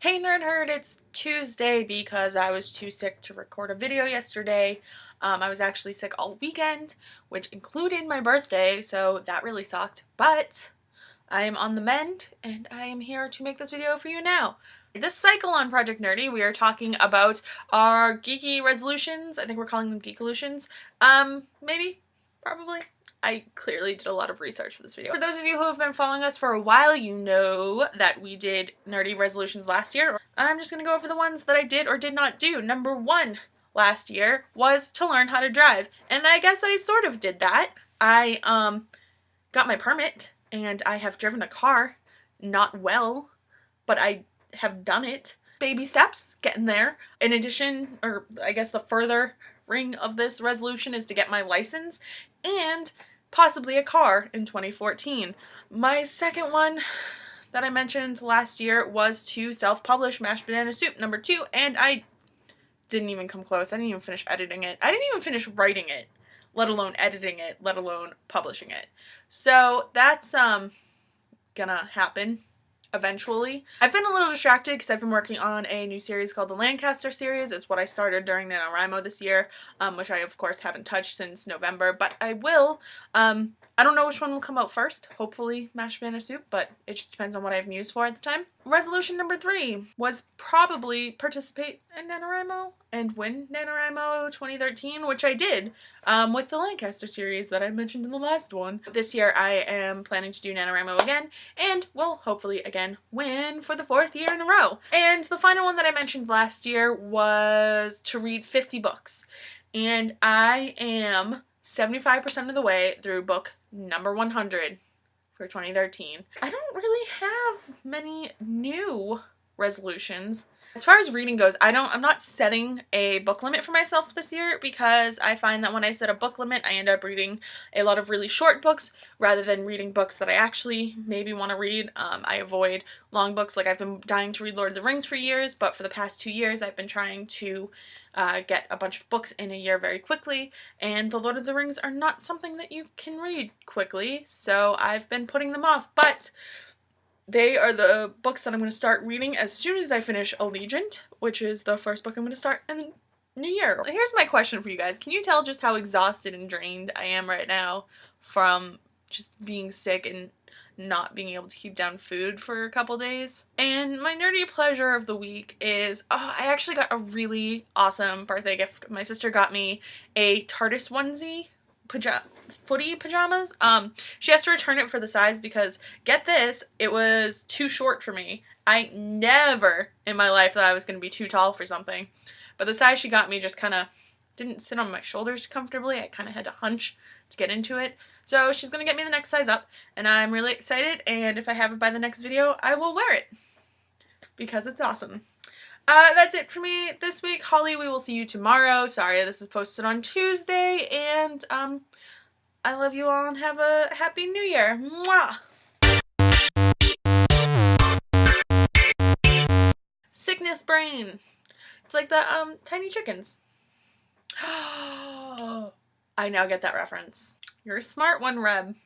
Hey Nerd Herd, it's Tuesday because I was too sick to record a video yesterday. I was actually sick all weekend, which included my birthday, so that really sucked. But I am on the mend, and I am here to make this video for you now. This cycle on Project Nerdy, we are talking about our geeky resolutions. I think we're calling them geekolutions. Maybe, probably. I clearly did a lot of research for this video. For those of you who have been following us for a while, you know that we did nerdy resolutions last year. I'm just going to go over the ones that I did or did not do. Number 1 last year was to learn how to drive, and I guess I sort of did that. I got my permit, and I have driven a car. Not well, but I have done it. Baby steps, getting there. In addition, or I guess the further ring of this resolution is to get my license and possibly a car in 2014. My second one that I mentioned last year was to self-publish Mashed Banana Soup number 2, and I didn't even come close. I didn't even finish editing it. I didn't even finish writing it, let alone editing it, let alone publishing it. So that's gonna happen eventually. I've been a little distracted because I've been working on a new series called the Lancaster series. It's what I started during NaNoWriMo this year, which I of course haven't touched since November, but I will. I don't know which one will come out first. Hopefully Mashed Banana Soup, but it just depends on what I have news for at the time. Resolution number 3 was probably participate in NaNoWriMo and win NaNoWriMo 2013, which I did with the Lancaster series that I mentioned in the last one. This year I am planning to do NaNoWriMo again and will hopefully again win for the 4th year in a row. And the final one that I mentioned last year was to read 50 books. And I am 75% of the way through book number 100 for 2013. I don't really have many new resolutions. As far as reading goes, I'm not setting a book limit for myself this year because I find that when I set a book limit, I end up reading a lot of really short books rather than reading books that I actually maybe want to read. I avoid long books. Like, I've been dying to read Lord of the Rings for years, but for the past 2 years I've been trying to get a bunch of books in a year very quickly, and the Lord of the Rings are not something that you can read quickly, so I've been putting them off. But they are the books that I'm going to start reading as soon as I finish Allegiant, which is the first book I'm going to start in the new year. Here's my question for you guys. Can you tell just how exhausted and drained I am right now from just being sick and not being able to keep down food for a couple days? And my nerdy pleasure of the week is, I actually got a really awesome birthday gift. My sister got me a TARDIS onesie, footy pajamas. She has to return it for the size because, get this, it was too short for me. I never in my life thought I was going to be too tall for something, but the size she got me just kind of didn't sit on my shoulders comfortably. I kind of had to hunch to get into it. So she's going to get me the next size up, and I'm really excited, and if I have it by the next video, I will wear it because it's awesome. That's it for me this week. Holly, we will see you tomorrow. Sorry, this is posted on Tuesday, and I love you all and have a happy new year. Mwah! Sickness brain. It's like the tiny chickens. I now get that reference. You're a smart one, Reb.